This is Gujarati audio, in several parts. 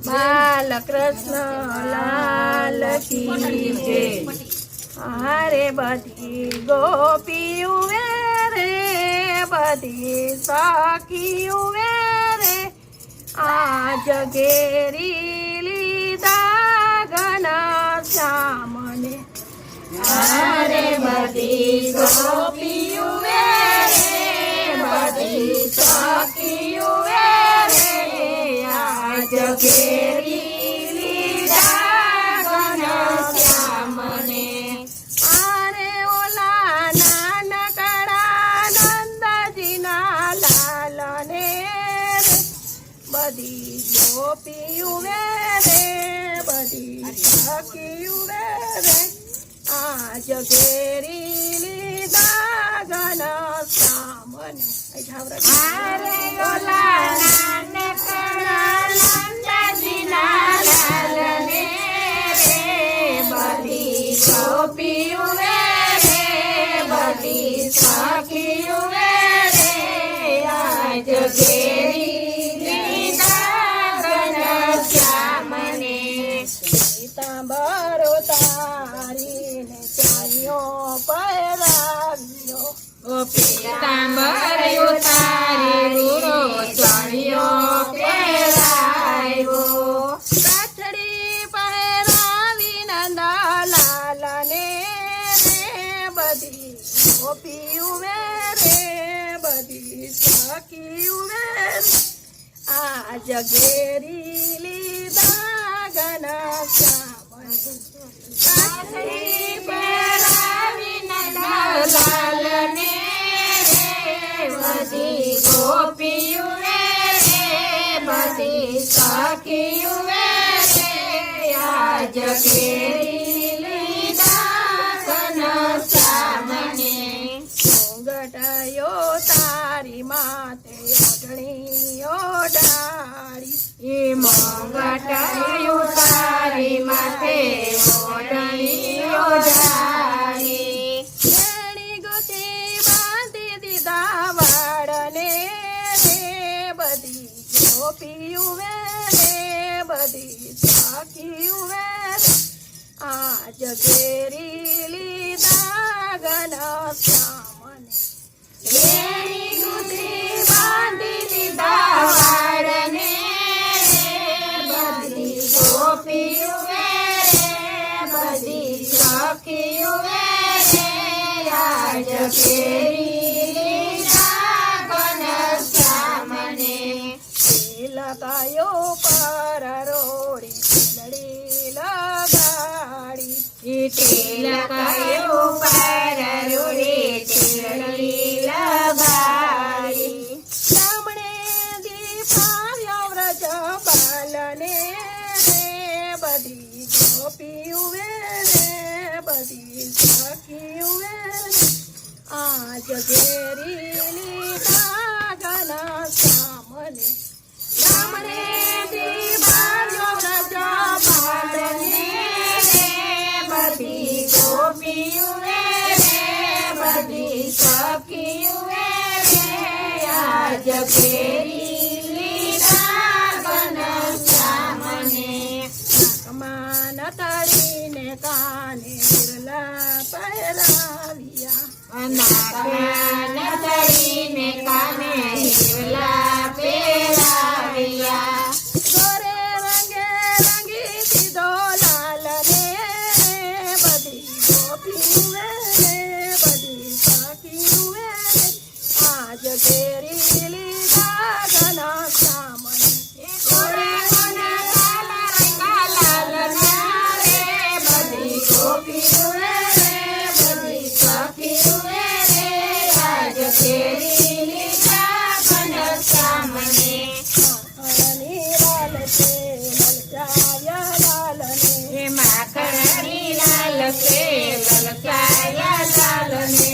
બાલકૃષ્ણ લાલ કી જય. હારે બધી ગોપીયું વેરે, બધી સખીયું વેરે, આજ ઘેરી લીધા ઘનશ્યામને. હારે બધી ગોપીયું વેરે, બધી સખીયું વેરે, આજ ઘેરી લીધા ઘનશ્યામને. આરે ઓલા નાનકડા નંદજીના લાલને રે, બધી ગોપીયું વેરે, બધી સખીયું વેરે, આજ ઘેરી લીધા ઘનશ્યામને. હારે ઓલા નાનકડા નંદજીના લાલને રે, બધી ગોપીયું વેરે, બધી સખીયું વેરે, આજ ઘેરી લીધા ઘનશ્યામને. પીતાંબરો તારીને ચાલ્યો પહેરાવ્યો, પીતાંબર ઉતાર્યો ચાલ્યો પહેરાવ્યો, કાછડી પહેરાવી નંદલાલને રે, બધી ગોપીયું વેરે, બધી સખીયું વેરે, આજ ઘેરી લીધા ઘનશ્યામને. કાછડી પહેરાવી નંદલાલને રે, બધી ગોપીયું વેરે, બધી સખીયું વેરે, આજ ઘેરી લીધા ઘનશ્યામને. ઘટાયો તારી માતે ઓઢણીઓ ડાળી, ઘટાયો તારી માથે ઓઢણીઓ ડાળી, એની ગોતી બાંધી દીધા વાળને રે, બધી ગોપીયું વેરે, બધી સખીયું વેરે, આજ ઘેરી લીધા ઘનશ્યામને. એની ગોતી બાંધી દીધા વાળને રે, બધી ગોપીયું વેરે, બધી સખીયું વેરે, આજ ઘેરી લીધા ઘનશ્યામને. લગાયો પર રોડી લડી લગાડી, લગાયો પર રોડી લડી લગાડી, સામણે દીપાવ્યો વ્રજ બાલને રે, બધી ગોપીયું વેરે, બધી સખીયું વેરે, આજ ઘેરી લીધા ઘનશ્યામને. સામણે દીપાવ્યો વ્રજ બાલને રે, બધી ગોપીયું વેરે, બધી સખીયું વેરે, આજ ઘેરી લીધા ઘનશ્યામને. નાકમાં નથડીને કાને હિરલા પહેરાવ્યા, નાકમાં નથડીને કાને હિરલા પહેરાવ્યા, ગોરે રંગે રંગી દીધો લાલને રે, બધી ગોપીયું વેરે, બધી સખીયું વેરે, આજ ઘેરી લીધા ઘનશ્યામને. ગોરે મને કાલા લાલના રે, બધી ગોપીયું વેરે, બધી સખીયું વેરે, આજ ઘેરી લીધા ઘનશ્યામને. માખણની લાલ છે લલચાયા લાલને,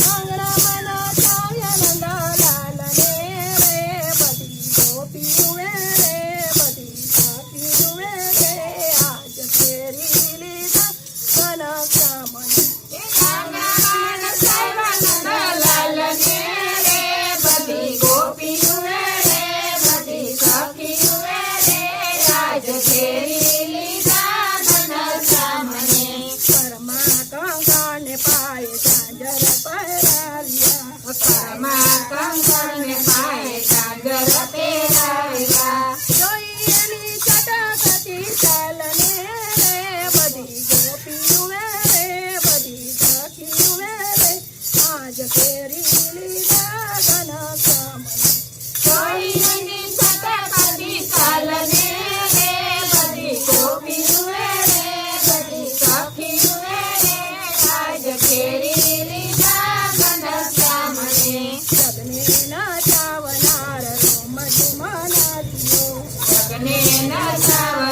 આંગણામાં નાચાયા નંદલાલને રે, બધી ગોપીયું વેરે, બધી સખીયું વેરે, આજ ઘેરી લીધા ઘનશ્યામને. આંગણામાં નાચાયા નંદલાલને રે, બધી ગોપીયું વેરે, બધી સખીયું વેરે, આજ કેરી લીધા ઘનશ્યામને કરમાં કંકણને પાયે ઝાંઝર પહેરાવ્યા કરમાં કંકણને પાયે ઝાંઝર પહેરાવ્યા જોઈ એની ચટકતી ચાલને રે બધી ગોપીઓ રે બધી સખીઓ રે આજ કેરી લીધા ઘનશ્યામને જોઈની સતપદી ચાલને રે બધી ગોપીઓ રે બધી સખીઓ રે આજ કેરી લીધા ઘનશ્યામને જગને નચાવનાર રોમ ઝુમનાથીઓ જગને નચાવ